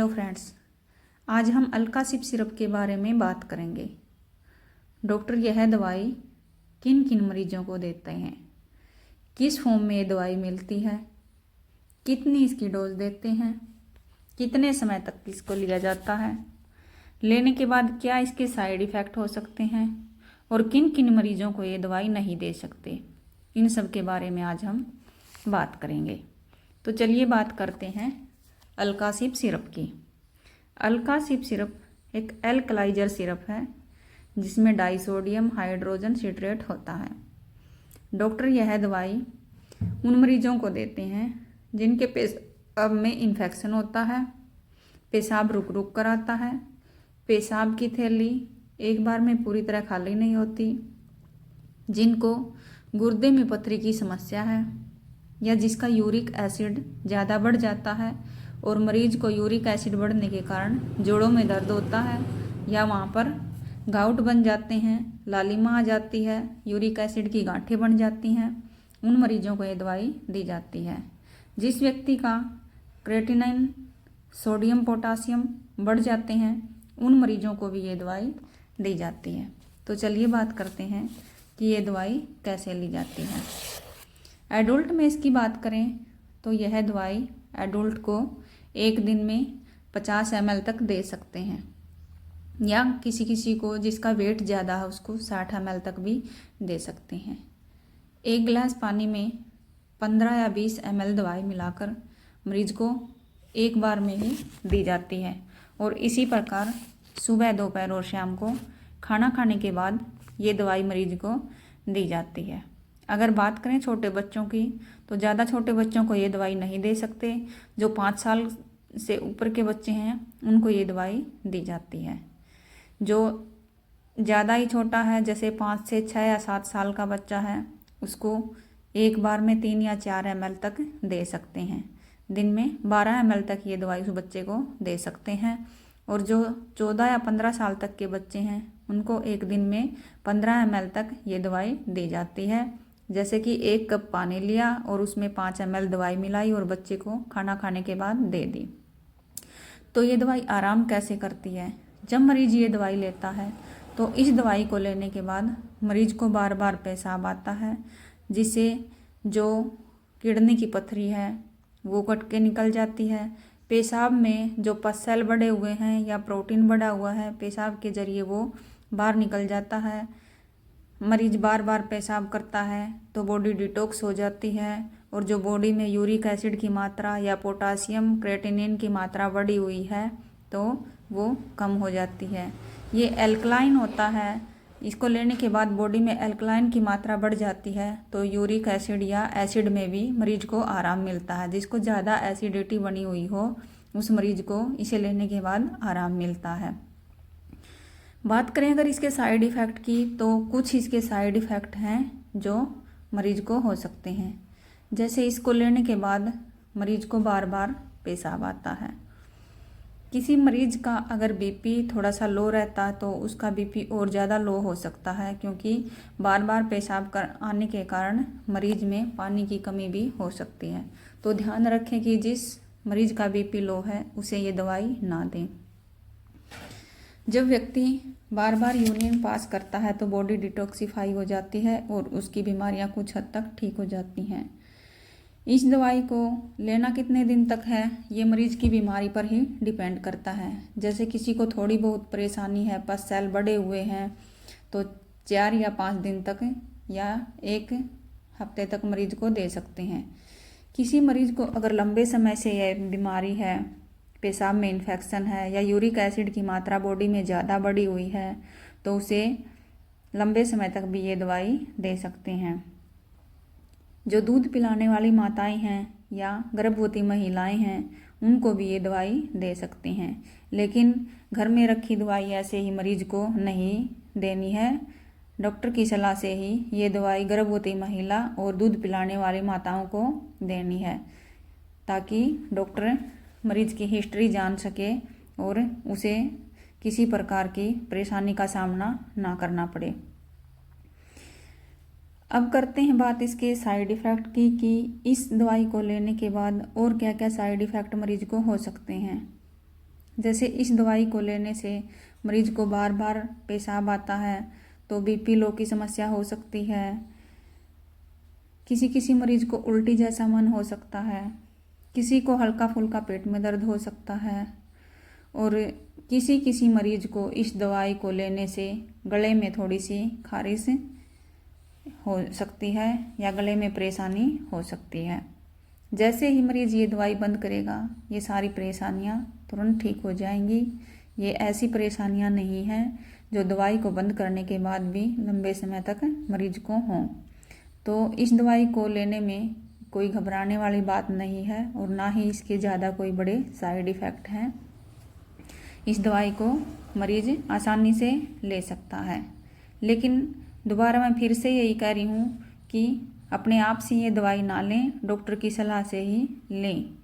Friends, आज हम अल्कासिब syrup के बारे में बात करेंगे। डॉक्टर यह दवाई किन किन मरीजों को देते हैं, किस फॉर्म में ये दवाई मिलती है, कितनी इसकी डोज देते हैं, कितने समय तक इसको लिया जाता है, लेने के बाद क्या इसके साइड इफ़ेक्ट हो सकते हैं और किन किन मरीजों को ये दवाई नहीं दे सकते, इन सब के बारे में आज हम बात करेंगे। तो चलिए बात करते हैं अल्कासिब सिरप की। अल्कासिब सिरप एक एल्कलाइजर सिरप है जिसमें डाइसोडियम हाइड्रोजन सिट्रेट होता है। डॉक्टर यह दवाई उन मरीजों को देते हैं जिनके पेशाब में इन्फेक्शन होता है, पेशाब रुक रुक कर आता है, पेशाब की थैली एक बार में पूरी तरह खाली नहीं होती, जिनको गुर्दे में पथरी की समस्या है या जिसका यूरिक एसिड ज़्यादा बढ़ जाता है और मरीज को यूरिक एसिड बढ़ने के कारण जोड़ों में दर्द होता है या वहाँ पर गाउट बन जाते हैं, लालिमा आ जाती है, यूरिक एसिड की गांठें बन जाती हैं, उन मरीजों को ये दवाई दी जाती है। जिस व्यक्ति का क्रेटिनिन, सोडियम, पोटासियम बढ़ जाते हैं, उन मरीजों को भी ये दवाई दी जाती है। तो चलिए बात करते हैं कि ये दवाई कैसे ली जाती है। एडल्ट में इसकी बात करें तो यह दवाई एडल्ट को एक दिन में 50 ml तक दे सकते हैं या किसी किसी को जिसका वेट ज़्यादा है उसको 60 ml तक भी दे सकते हैं। एक गिलास पानी में 15 या 20 ml दवाई मिलाकर मरीज को एक बार में ही दी जाती है और इसी प्रकार सुबह, दोपहर और शाम को खाना खाने के बाद ये दवाई मरीज को दी जाती है। अगर बात करें छोटे बच्चों की तो ज़्यादा छोटे बच्चों को ये दवाई नहीं दे सकते। जो 5 साल से ऊपर के बच्चे हैं उनको ये दवाई दी जाती है। जो ज़्यादा ही छोटा है, जैसे 5 से 6 या 7 साल का बच्चा है, उसको एक बार में 3 या 4 ml तक दे सकते हैं। दिन में 12 ml तक ये दवाई उस बच्चे को दे सकते हैं। और जो 14 या 15 साल तक के बच्चे हैं उनको एक दिन में 15 ml तक ये दवाई दी जाती है। जैसे कि 1 कप पानी लिया और उसमें 5 ml दवाई मिलाई और बच्चे को खाना खाने के बाद दे दी। तो ये दवाई आराम कैसे करती है? जब मरीज ये दवाई लेता है तो इस दवाई को लेने के बाद मरीज को बार बार पेशाब आता है, जिससे जो किडनी की पथरी है वो कट के निकल जाती है। पेशाब में जो पस सेल बढ़े हुए हैं या प्रोटीन बढ़ा हुआ है, पेशाब के जरिए वो बाहर निकल जाता है। मरीज बार बार पेशाब करता है तो बॉडी डिटॉक्स हो जाती है और जो बॉडी में यूरिक एसिड की मात्रा या पोटासियम, क्रेटिनिन की मात्रा बढ़ी हुई है तो वो कम हो जाती है। ये एल्कलाइन होता है, इसको लेने के बाद बॉडी में एल्कलाइन की मात्रा बढ़ जाती है तो यूरिक एसिड या एसिड में भी मरीज को आराम मिलता है। जिसको ज़्यादा एसिडिटी बनी हुई हो उस मरीज को इसे लेने के बाद आराम मिलता है। बात करें अगर इसके साइड इफ़ेक्ट की तो कुछ इसके साइड इफ़ेक्ट हैं जो मरीज को हो सकते हैं। जैसे इसको लेने के बाद मरीज को बार बार पेशाब आता है। किसी मरीज का अगर बीपी थोड़ा सा लो रहता है तो उसका बीपी और ज़्यादा लो हो सकता है, क्योंकि बार बार पेशाब आने के कारण मरीज में पानी की कमी भी हो सकती है। तो ध्यान रखें कि जिस मरीज का बीपी लो है उसे ये दवाई ना दें। जब व्यक्ति बार बार यूरिन पास करता है तो बॉडी डिटॉक्सिफाई हो जाती है और उसकी बीमारियां कुछ हद तक ठीक हो जाती हैं। इस दवाई को लेना कितने दिन तक है ये मरीज की बीमारी पर ही डिपेंड करता है। जैसे किसी को थोड़ी बहुत परेशानी है, पस सेल बढ़े हुए हैं, तो 4 या 5 दिन तक या 1 हफ्ते तक मरीज को दे सकते हैं। किसी मरीज को अगर लंबे समय से यह बीमारी है, पेशाब में इन्फेक्शन है या यूरिक एसिड की मात्रा बॉडी में ज़्यादा बढ़ी हुई है, तो उसे लंबे समय तक भी ये दवाई दे सकते हैं। जो दूध पिलाने वाली माताएं हैं या गर्भवती महिलाएं हैं उनको भी ये दवाई दे सकते हैं, लेकिन घर में रखी दवाई ऐसे ही मरीज को नहीं देनी है। डॉक्टर की सलाह से ही ये दवाई गर्भवती महिला और दूध पिलाने वाली माताओं को देनी है, ताकि डॉक्टर मरीज की हिस्ट्री जान सके और उसे किसी प्रकार की परेशानी का सामना ना करना पड़े। अब करते हैं बात इसके साइड इफ़ेक्ट की कि इस दवाई को लेने के बाद और क्या क्या साइड इफ़ेक्ट मरीज को हो सकते हैं। जैसे इस दवाई को लेने से मरीज को बार बार पेशाब आता है, तो बीपी लो की समस्या हो सकती है। किसी किसी मरीज को उल्टी जैसा मन हो सकता है, किसी को हल्का फुल्का पेट में दर्द हो सकता है, और किसी किसी मरीज को इस दवाई को लेने से गले में थोड़ी सी खारिश हो सकती है या गले में परेशानी हो सकती है। जैसे ही मरीज ये दवाई बंद करेगा, ये सारी परेशानियां तुरंत ठीक हो जाएंगी। ये ऐसी परेशानियां नहीं हैं जो दवाई को बंद करने के बाद भी लंबे समय तक मरीज को हों। तो इस दवाई को लेने में कोई घबराने वाली बात नहीं है और ना ही इसके ज़्यादा कोई बड़े साइड इफ़ेक्ट हैं। इस दवाई को मरीज आसानी से ले सकता है। लेकिन दोबारा मैं फिर से यही कह रही हूँ कि अपने आप से ये दवाई ना लें, डॉक्टर की सलाह से ही लें।